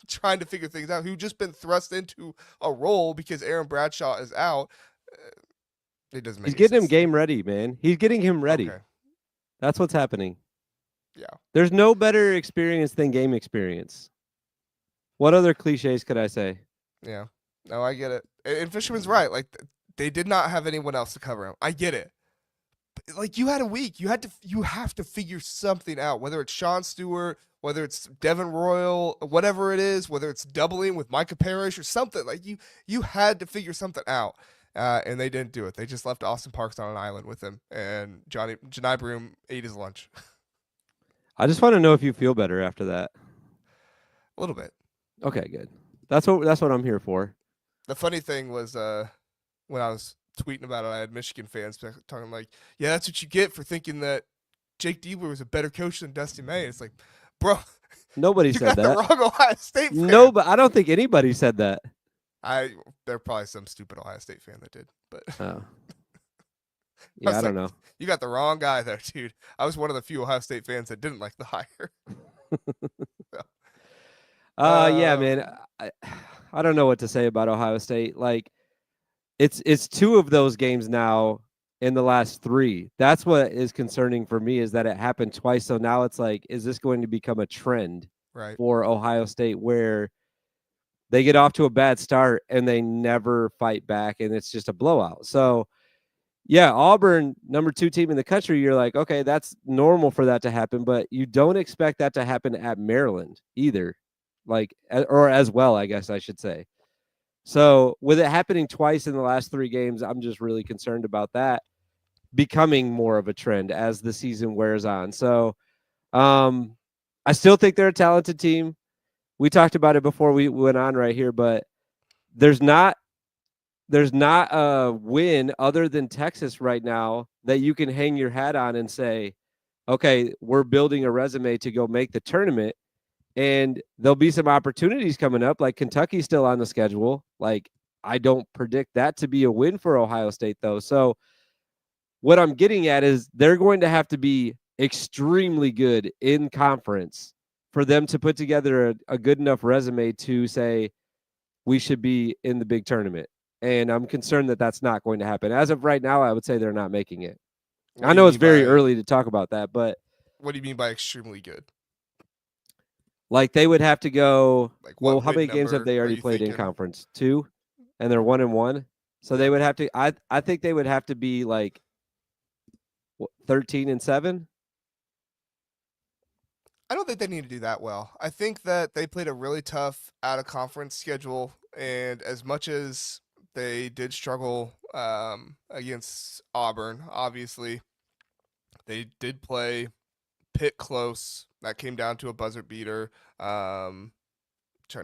trying to figure things out, who just been thrust into a role because Aaron Bradshaw is out. It doesn't make He's any getting him sense. game ready, man. He's getting him ready. Okay. That's what's happening. Yeah. There's no better experience than game experience. What other cliches could I say? Yeah. No, I get it. And Fisherman's right. Like they did not have anyone else to cover him. I get it. But, like you had a week. You have to figure something out. Whether it's Sean Stewart, whether it's Devin Royal, whatever it is, whether it's doubling with Micah Parrish or something. Like you had to figure something out. And they didn't do it. They just left Austin Parks on an island with him, and Janai Broom ate his lunch. I just want to know if you feel better after that. A little bit. Okay, good. That's what I'm here for. The funny thing was when I was tweeting about it, I had Michigan fans talking like, "Yeah, that's what you get for thinking that Jake Diebler was a better coach than Dusty May." It's like, bro, Nobody you said got that. the wrong Ohio State fan. No, but I don't think anybody said that. There probably some stupid Ohio State fan that did, but Oh. Yeah, I don't know. You got the wrong guy there, dude. I was one of the few Ohio State fans that didn't like the hire. Yeah, man. I don't know what to say about Ohio State. Like, it's 2 of those games now in the last 3. That's what is concerning for me is that it happened twice. So now it's like, is this going to become a trend Right. for Ohio State where they get off to a bad start and they never fight back and it's just a blowout? So, yeah, Auburn, number 2 team in the country, you're like, okay, that's normal for that to happen, but you don't expect that to happen at Maryland either. Like, or as well, I guess I should say. So with it happening twice in the last 3 games, I'm just really concerned about that becoming more of a trend as the season wears on. So I still think they're a talented team. We talked about it before we went on right here, but there's not a win other than Texas right now that you can hang your hat on and say, okay, we're building a resume to go make the tournament. And there'll be some opportunities coming up, like Kentucky's still on the schedule. Like, I don't predict that to be a win for Ohio State, though. So what I'm getting at is they're going to have to be extremely good in conference for them to put together a good enough resume to say we should be in the big tournament. And I'm concerned that that's not going to happen. As of right now, I would say they're not making it. I know it's very early to talk about that, but what do you mean by extremely good? Like they would have to go. Like well, how many games have they already played in conference? 2, and they're 1-1. So they would have to. I think they would have to be like 13-7. I don't think they need to do that well. I think that they played a really tough out of conference schedule, and as much as They did struggle against Auburn. Obviously, they did play Pitt close. That came down to a buzzer beater. Trying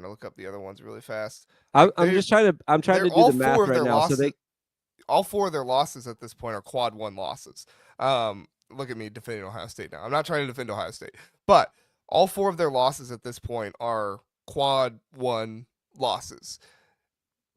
to look up the other ones really fast. I'm, Like I'm just trying to I'm trying they're to do all the four math of right their now. So losses. they All four of their losses at this point are quad one losses. Look at me defending Ohio State now. I'm not trying to defend Ohio State, but all four of their losses at this point are quad one losses.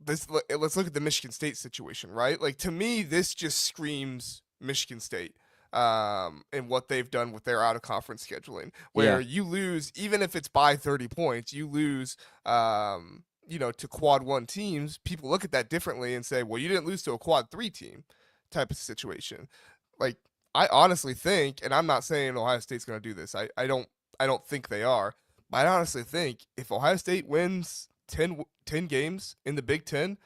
Let's look at the Michigan State situation, right? Like to me, this just screams Michigan State and what they've done with their out of conference scheduling, where yeah. you lose even if it's by 30 points, you lose. To quad one teams, people look at that differently and say, well, you didn't lose to a quad three team type of situation. Like, I honestly think, and I'm not saying Ohio State's going to do this. I don't think they are. But I honestly think if Ohio State wins 10 games in the Big Ten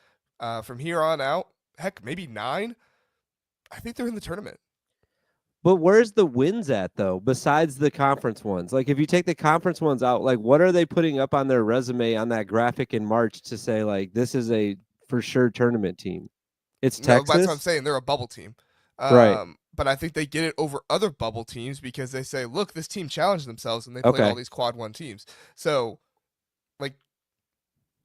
from here on out, heck, maybe 9, I think they're in the tournament. But where's the wins at though? Besides the conference ones, like if you take the conference ones out, like what are they putting up on their resume on that graphic in March to say like this is a for sure tournament team? It's No, that's what I'm Texas, saying. They're a bubble team. right? But I think they get it over other bubble teams because they say, look, this team challenged themselves and they played all Okay, these quad one teams. So, like,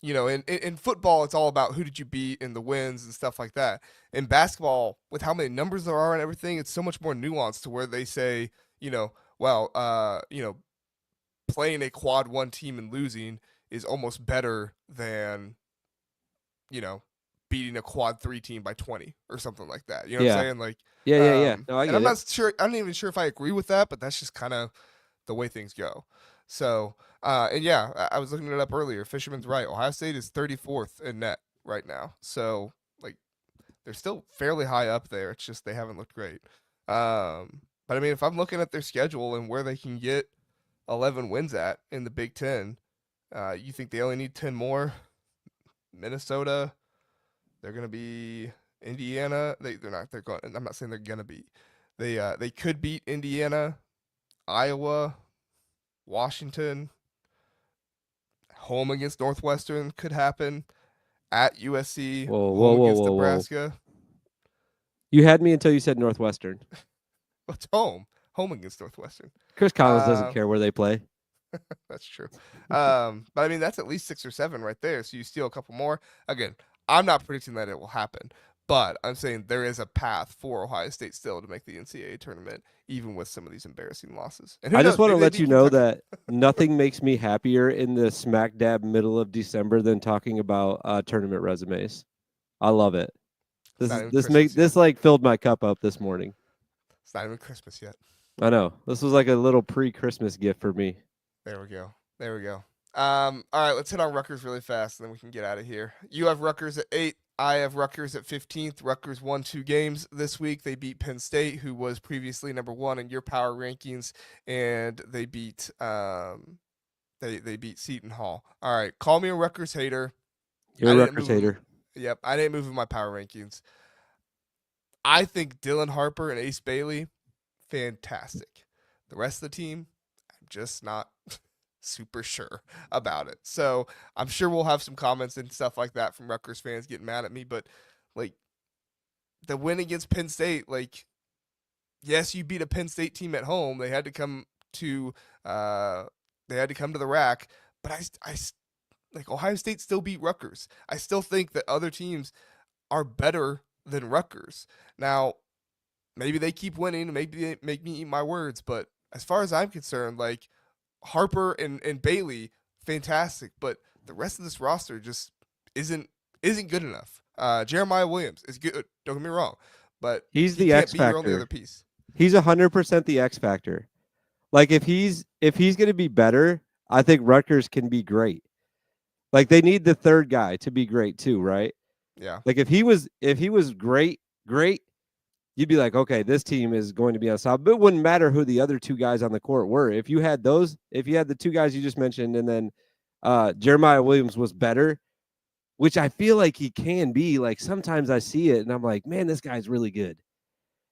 in football, it's all about who did you beat and the wins and stuff like that. In basketball, with how many numbers there are and everything, it's so much more nuanced to where they say, well, playing a quad one team and losing is almost better than, you know, beating a quad three team by 20 or something like that. You know what I'm yeah, saying? Like, yeah. No, I and get I'm it. not sure, I'm not even sure if I agree with that, but that's just kind of the way things go. So, and yeah, I was looking it up earlier. Fisherman's right. Ohio State is 34th in net right now. So, like, they're still fairly high up there. It's just they haven't looked great. But I mean, if I'm looking at their schedule and where they can get 11 wins at in the Big Ten, you think they only need 10 more? Minnesota, they're gonna be Indiana. They're not. They're going. I'm not saying they're gonna be. They could beat Indiana, Iowa, Washington. Home against Northwestern could happen. At USC, Whoa, whoa, home whoa, against whoa, whoa. Nebraska. You had me until you said Northwestern. What's home? Home against Northwestern. Chris Collins doesn't Uh, care where they play. that's true. But I mean that's at least 6 or 7 right there. So you steal a couple more. Again, I'm not predicting that it will happen, but I'm saying there is a path for Ohio State still to make the NCAA tournament, even with some of these embarrassing losses. And who I just knows? want to Maybe they let you beat know Kentucky. that nothing makes me happier in the smack dab middle of December than talking about tournament resumes. I love it. It's not even Christmas This yet. like filled my cup up this morning. It's not even Christmas yet. I know. This was like a little pre-Christmas gift for me. There we go. There we go. All right, let's hit on Rutgers really fast, and then we can get out of here. You have Rutgers at 8. I have Rutgers at 15th. Rutgers won 2 games this week. They beat Penn State, who was previously number 1 in your power rankings, and they beat they beat Seton Hall. All right, call me a Rutgers hater. You're I a didn't Rutgers move them. hater. Yep, I didn't move in my power rankings. I think Dylan Harper and Ace Bailey, fantastic. The rest of the team, I'm just not super sure about it. So I'm sure we'll have some comments and stuff like that from Rutgers fans getting mad at me. But like the win against Penn State, like yes, you beat a Penn State team at home. They had to come to the rack. But I like Ohio State still beat Rutgers. I still think that other teams are better than Rutgers. Now maybe they keep winning. Maybe they make me eat my words. But as far as I'm concerned, like Harper and Bailey, fantastic, but the rest of this roster just isn't good enough. Jeremiah Williams is good. Don't get me wrong, but He's he the can't X be your only other factor. piece. He's 100% the X factor. Like if he's going to be better, I think Rutgers can be great. Like they need the third guy to be great too, right? Yeah, Like if he was great, you'd be like, okay, this team is going to be unstoppable. But it wouldn't matter who the other two guys on the court were. If you had the two guys you just mentioned, and then Jeremiah Williams was better, which I feel like he can be. Like sometimes I see it and I'm like, man, this guy's really good.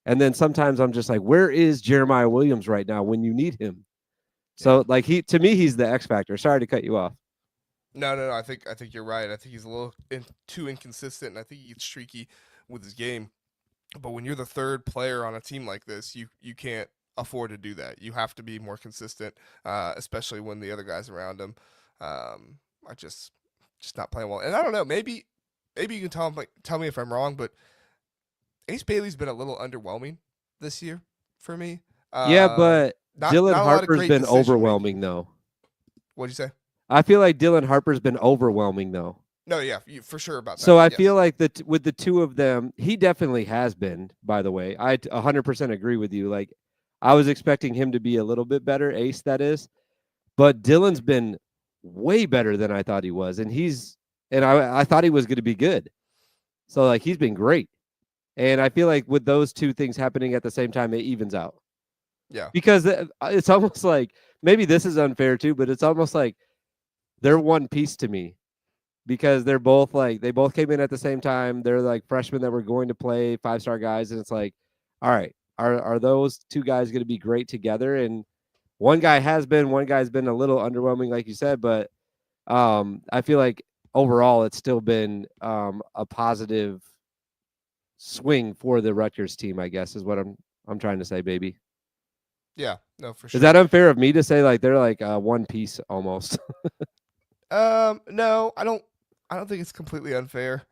And then sometimes I'm just like, where is Jeremiah Williams right now when you need him? yeah, So like to me, he's the X factor. Sorry to cut you off. No. I think you're right. I think he's a little too inconsistent, and I think he gets streaky with his game. But when you're the third player on a team like this, you can't afford to do that. You have to be more consistent, especially when the other guys around him are just not playing well. And I don't know, maybe you can tell me if I'm wrong, but Ace Bailey's been a little underwhelming this year for me. Yeah, but Dylan Not a lot of Harper's great been decision overwhelming making. though. What'd you say? I feel like Dylan Harper's been overwhelming though. No, yeah, for sure about So that. I feel Yes. like that with the two of them, he definitely has been. By the way, I 100% agree with you. Like I was expecting him to be a little bit better, Ace that is, but Dylan's been way better than I thought he was, and I thought he was going to be good. So like he's been great, and I feel like with those two things happening at the same time, it evens out Yeah. because it's almost like maybe this is unfair too, but it's almost like they're one piece to me because they're both like they both came in at the same time. They're like freshmen that were going to play 5-star guys, and it's like, all right, are those two guys going to be great together? And one guy's been a little underwhelming, like you said, but I feel like overall it's still been a positive swing for the Rutgers team. I guess is what I'm trying to say, baby. Yeah. No, for Is that sure. unfair of me to say like they're like one piece almost? No, I don't think it's completely unfair.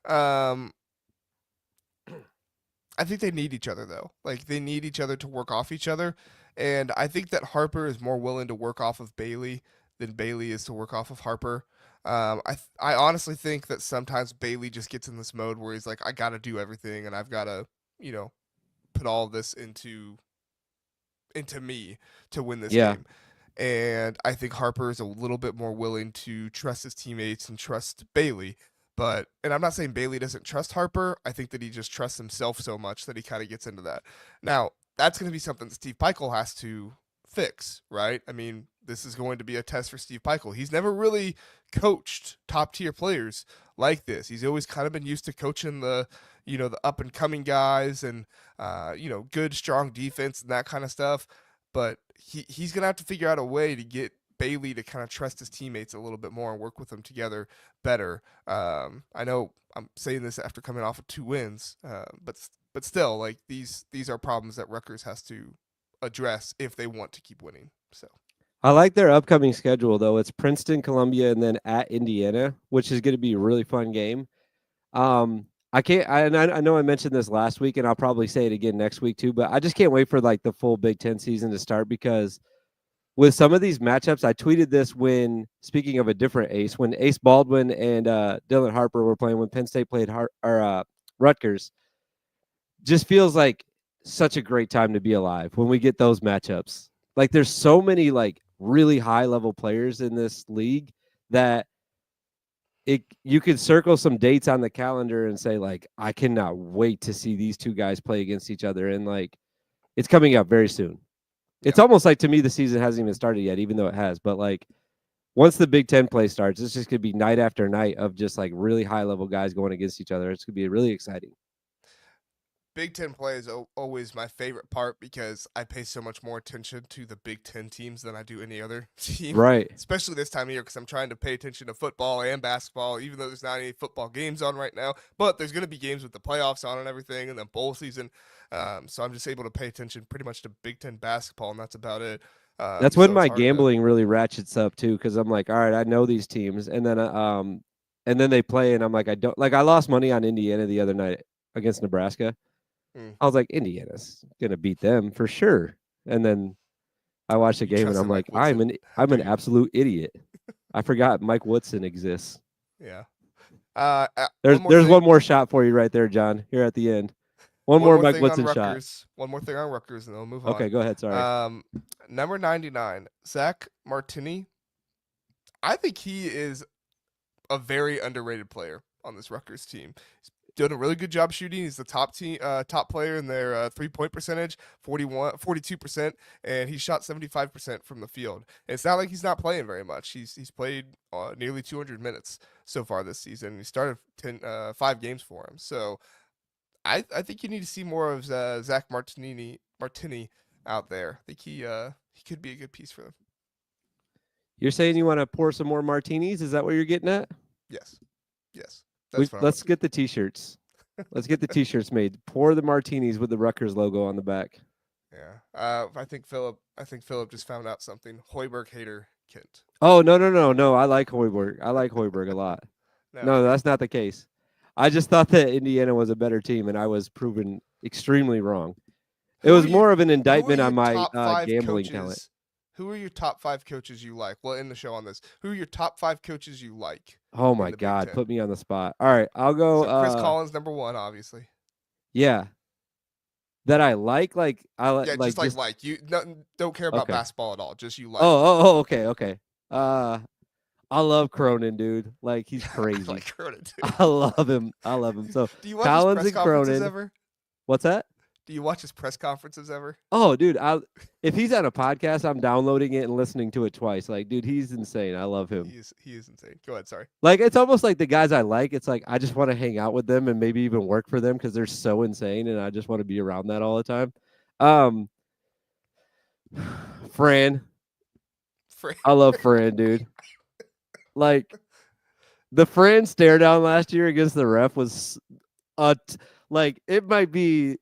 I think they need each other though. Like they need each other to work off each other, and I think that Harper is more willing to work off of Bailey than Bailey is to work off of Harper. I honestly think that sometimes Bailey just gets in this mode where he's like, I got to do everything, and I've got to, you know, put all this into me to win this Yeah, game. And I think Harper is a little bit more willing to trust his teammates and trust Bailey. And I'm not saying Bailey doesn't trust Harper. I think that he just trusts himself so much that he kind of gets into that. Now, that's going to be something that Steve Peichel has to fix, right? I mean, this is going to be a test for Steve Peichel. He's never really coached top tier players like this. He's always kind of been used to coaching the up and coming guys and good strong defense and that kind of stuff. But he's gonna have to figure out a way to get Bailey to kind of trust his teammates a little bit more and work with them together better. I know I'm saying this after coming off of 2 wins, but still, like these are problems that Rutgers has to address if they want to keep winning. So I like their upcoming schedule though. It's Princeton, Columbia, and then at Indiana, which is going to be a really fun game. I can't. I know I mentioned this last week, and I'll probably say it again next week too. But I just can't wait for like the full Big Ten season to start because with some of these matchups, I tweeted this when speaking of a different Ace, when Ace Baldwin and Dylan Harper were playing when Penn State played Rutgers. Just feels like such a great time to be alive when we get those matchups. Like there's so many like really high level players in this league that it you could circle some dates on the calendar and say like I cannot wait to see these two guys play against each other, and like it's coming up very soon. It's yeah, almost like to me the season hasn't even started yet, even though it has. But like once the Big Ten play starts, it's just gonna be night after night of just like really high level guys going against each other. It's gonna be really exciting. Big Ten play is always my favorite part because I pay so much more attention to the Big Ten teams than I do any other team, Right. especially this time of year because I'm trying to pay attention to football and basketball, even though there's not any football games on right now. But there's going to be games with the playoffs on and everything, and then bowl season. So I'm just able to pay attention pretty much to Big Ten basketball, and that's about it. That's when So it's my hard to. gambling really ratchets up too, because I'm like, all right, I know these teams, and then they play, and I'm like, I don't like. I lost money on Indiana the other night against Nebraska. Mm, I was like, Indiana's gonna beat them for sure. And then I watched the you game, and trust in I'm like, Mike Woodson, I'm do an you? absolute idiot. I forgot Mike Woodson exists. Yeah. There's One more there's thing. one more shot for you right there, John. Here at the end, one One more more Mike thing on Woodson shot. Rutgers. One more thing on Rutgers, and then we'll move Okay, on. go ahead. Sorry. Number 99, Zach Martini. I think he is a very underrated player on this Rutgers team. He's doing a really good job shooting. He's the top player in their 3-point percentage, 42%, and he shot 75% from the field. And it's not like he's not playing very much. He's played nearly 200 minutes so far this season. He started 5 games for him. So I think you need to see more of Zach Martini out there. I think he could be a good piece for them. You're saying you want to pour some more martinis? Is that what you're getting at? Yes. Yes. That's what I want Let's to get the t-shirts. Let's get the t-shirts made. Pour the martinis with the Rutgers logo on the back. Yeah. I think Philip just found out something. Hoiberg hater Kent. Oh, no. I like Hoiberg. I like Hoiberg a lot. No, No, that's not the case. I just thought that Indiana was a better team, and I was proven extremely wrong. It who are was you more of an who are indictment your on my top 5 gambling talent. coaches? Who are your top 5 coaches you like? We'll end the show on this. Who are your top 5 coaches you like Oh in my the Big God, Ten? put me on the spot. All right, I'll go. So Chris Collins number 1, obviously. Yeah, that I like. I Yeah, like just you. No, don't care about okay. basketball at all. Just you like. Okay. Uh, I love Cronin, dude. Like he's I crazy. like Cronin too. I love him. I love him. So Do you watch his Collins press and conferences Cronin. ever? What's that? Do you watch his press conferences ever? Oh, dude, if he's on a podcast, I'm downloading it and listening to it twice. Like, dude, he's insane. I love him. He is insane. Go ahead, sorry. Like, it's almost like the guys I like. It's like I just want to hang out with them and maybe even work for them because they're so insane, and I just want to be around that all the time. Fran, I love Fran, dude. Like the Fran stare down last year against the ref was, like it might be.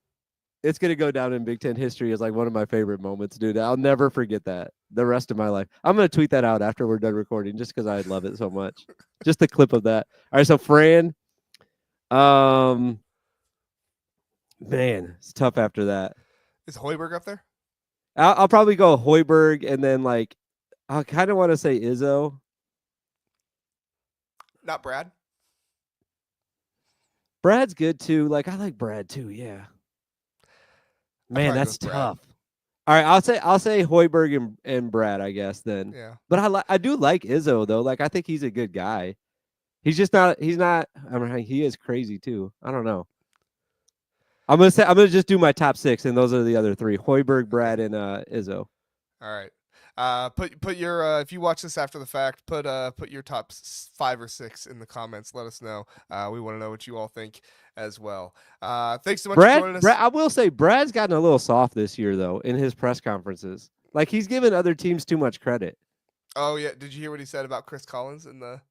It's going to go down in Big Ten history as like one of my favorite moments, dude. I'll never forget that the rest of my life. I'm going to tweet that out after we're done recording just because I love it so much. Just a clip of that. All right, so Fran, man, it's tough after that. Is Hoiberg up there? I'll probably go Hoiberg and then like I kind of want to say Izzo. Not Brad? Brad's good too. Like I like Brad too, yeah. Man, that's tough. All right, I'll say Hoiberg and Brad, I guess then. Yeah. But I do like Izzo though. Like I think he's a good guy. He's just not. He's not. I mean, he is crazy too. I don't know. I'm gonna just do my top 6, and those are the other 3: Hoiberg, Brad, and Izzo. All right. Put your if you watch this after the fact, put your top 5 or 6 in the comments. Let us know. We want to know what you all think as well. Thanks so much for joining us. I will say Brad's gotten a little soft this year though in his press conferences. Like he's given other teams too much credit. Oh yeah, did you hear what he said about Chris Collins in the?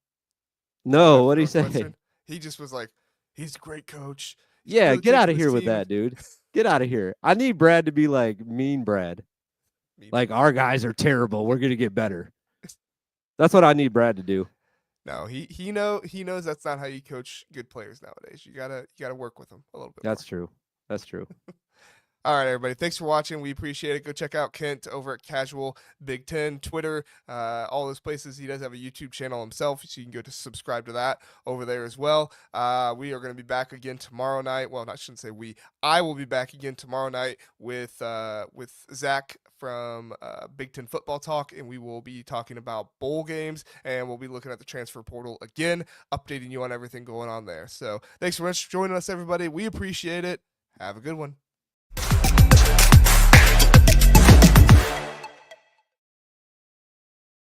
No, what did he say? He just was like, he's a great coach. Yeah, get out of here with that, dude. Get out of here. I need Brad to be like mean Brad. Like our guys are terrible. We're gonna get better. That's what I need Brad to do. No, he knows that's not how you coach good players nowadays. You gotta work with them a little bit. That's true. That's true. All right, everybody. Thanks for watching. We appreciate it. Go check out Kent over at Casual Big Ten, Twitter, all those places. He does have a YouTube channel himself, so you can go to subscribe to that over there as well. We are going to be back again tomorrow night. Well, I shouldn't say we. I will be back again tomorrow night with Zach from Big Ten Football Talk, and we will be talking about bowl games, and we'll be looking at the transfer portal again, updating you on everything going on there. So thanks so much for joining us, everybody. We appreciate it. Have a good one.